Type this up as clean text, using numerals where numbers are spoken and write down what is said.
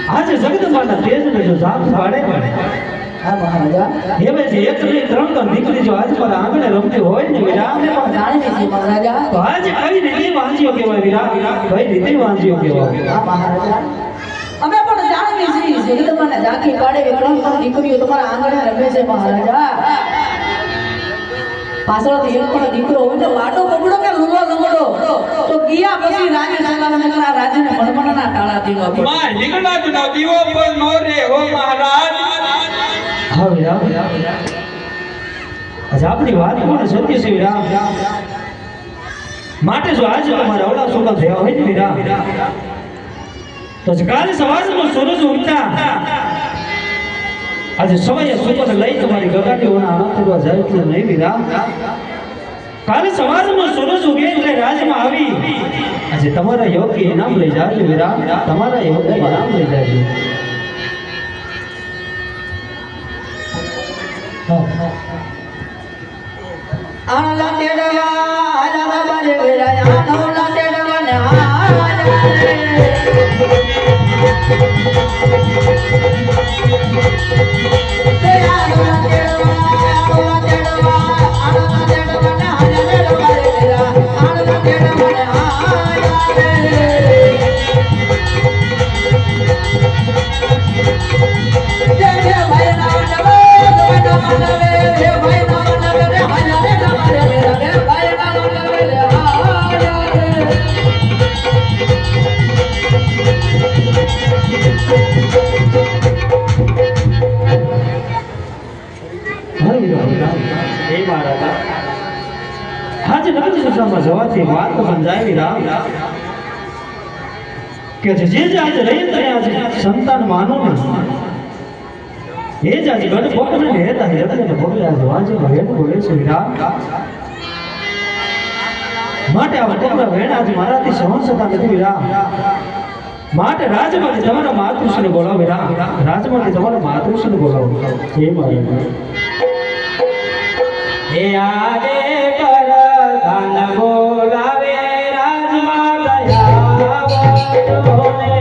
आज जगदंबाના તેજને જો જાપ પાડે હા મહારાજા હે ભાઈ એક ને ત્રણ તો દીકરી જો આજ પર આંગણે રમતી હોય ને વીરા અમે પણ જાણીએ છીએ મહારાજા તો આજ આવી રીતિ વાંજીઓ કહેવાય વીરા ભાઈ રીતિ વાંજીઓ કહેવાય હા મહારાજા અમે પણ જાણીએ છીએ જગદંબાને ઝાંખી પાડે ત્રણ દીકરીઓ તમારા આંગણે રમે છે મહારાજા પાછળથી એક પણ દીકરો હોય તો વાડો બગડો કે લુલો લંગડો તો ગયા પછી રાજી સલામને કરા રાજીને મણમણના તાળા દીવા પડે માં લીગડા નો દીવો પર નો રે હો મહારાજ હા વીરા આજ આપણી વાત કોણ સત્ય છે વીરા માટે જો આજ તમારા અવળા સુકા થયા હોય ને વીરા તો કાલે સવારમાં સૂરજ ઉગતા આજે સમય સુપર લઈ તમારી ગગાટીઓના આનંદ કરવા જાય એટલે નહીં વીરા કાલે સવારમાં સૂરજ ઉગે એટલે રાજમાં આવી આજે તમારા યોગ્ય ઇનામ લઈ જાજો વીરા તમારા યોગ્ય ઇનામ લઈ જાજો આલા તેડવા આલા બારે વેરા આલા તેડવા ને આલા આજે નગર સભામાં જવાથી વાત સમજાવી રામ કે જે આજે રહી તને આજે સંતાન માનો ને એ જ આજે ગઢ પોકને હેતા હેતા બોલે આજે વાંજે હેડ બોલે છે રામ માટે આ વટકડા વેણ આજે મારાથી સહન થતા નથી રામ માટે રાજમાંથી તમારા માતૃશ્રીને બોલાવો રામ રાજમાંથી તમારા માતૃશ્રીને બોલાવો જય મારા હે આગે કર ધન બોલાવે રાજમાં દયા બોલે